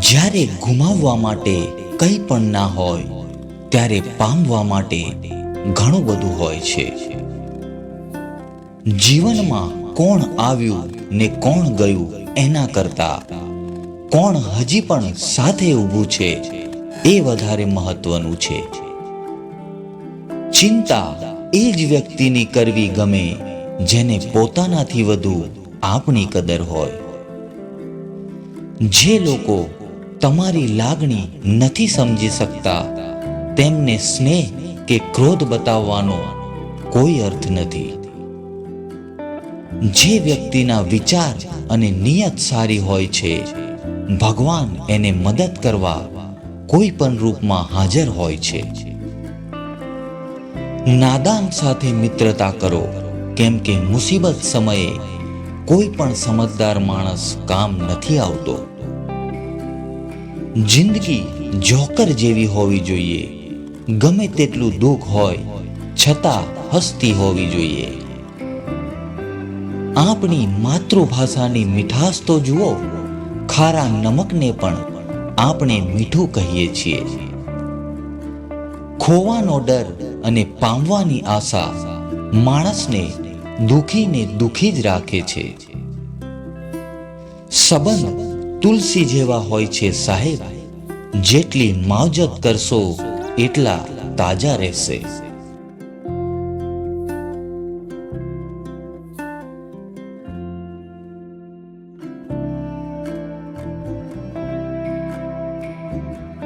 જ્યારે ગુમાવવા માટે કંઈ પણ ના હોય ત્યારે પામવા માટે ઘણું બધું હોય છે. જીવનમાં કોણ આવ્યું ને કોણ ગયું એના કરતા કોણ હજી પણ સાથે ઊભું છે એ વધારે મહત્વનું છે. ચિંતા એ જ વ્યક્તિની કરવી ગમે જેને પોતાનાથી વધુ આપણી કદર હોય. જે લોકો તમારી લાગણી નથી સમજી શકતા તેમને સ્નેહ કે ક્રોધ બતાવવાનો કોઈ અર્થ નથી. જે વ્યક્તિના વિચાર અને નિયત સારી હોય છે ભગવાન એને મદદ કરવા કોઈ પણ રૂપમાં હાજર હોય છે. નાદાન સાથે મિત્રતા કરો, કેમ કે મુસીબત સમયે કોઈ પણ સમજદાર માણસ કામ નથી આવતો. જિંદગી જોકર જેવી હોવી જોઈએ. ગમે તેટલું દુઃખ હોય છતાં હસતી હોવી જોઈએ. આપણી માતૃભાષાની મીઠાશ તો જુઓ. ખારા નમકને પણ આપણે મીઠું કહીએ છીએ. ખોવાનો ડર અને પામવાની આશા માણસને દુખીને દુખી જ રાખે છે. સંબંધ તુલસી જેવા હોય છે સાહેબ, જેટલી માવજત કરશો એટલા તાજા રહેશે.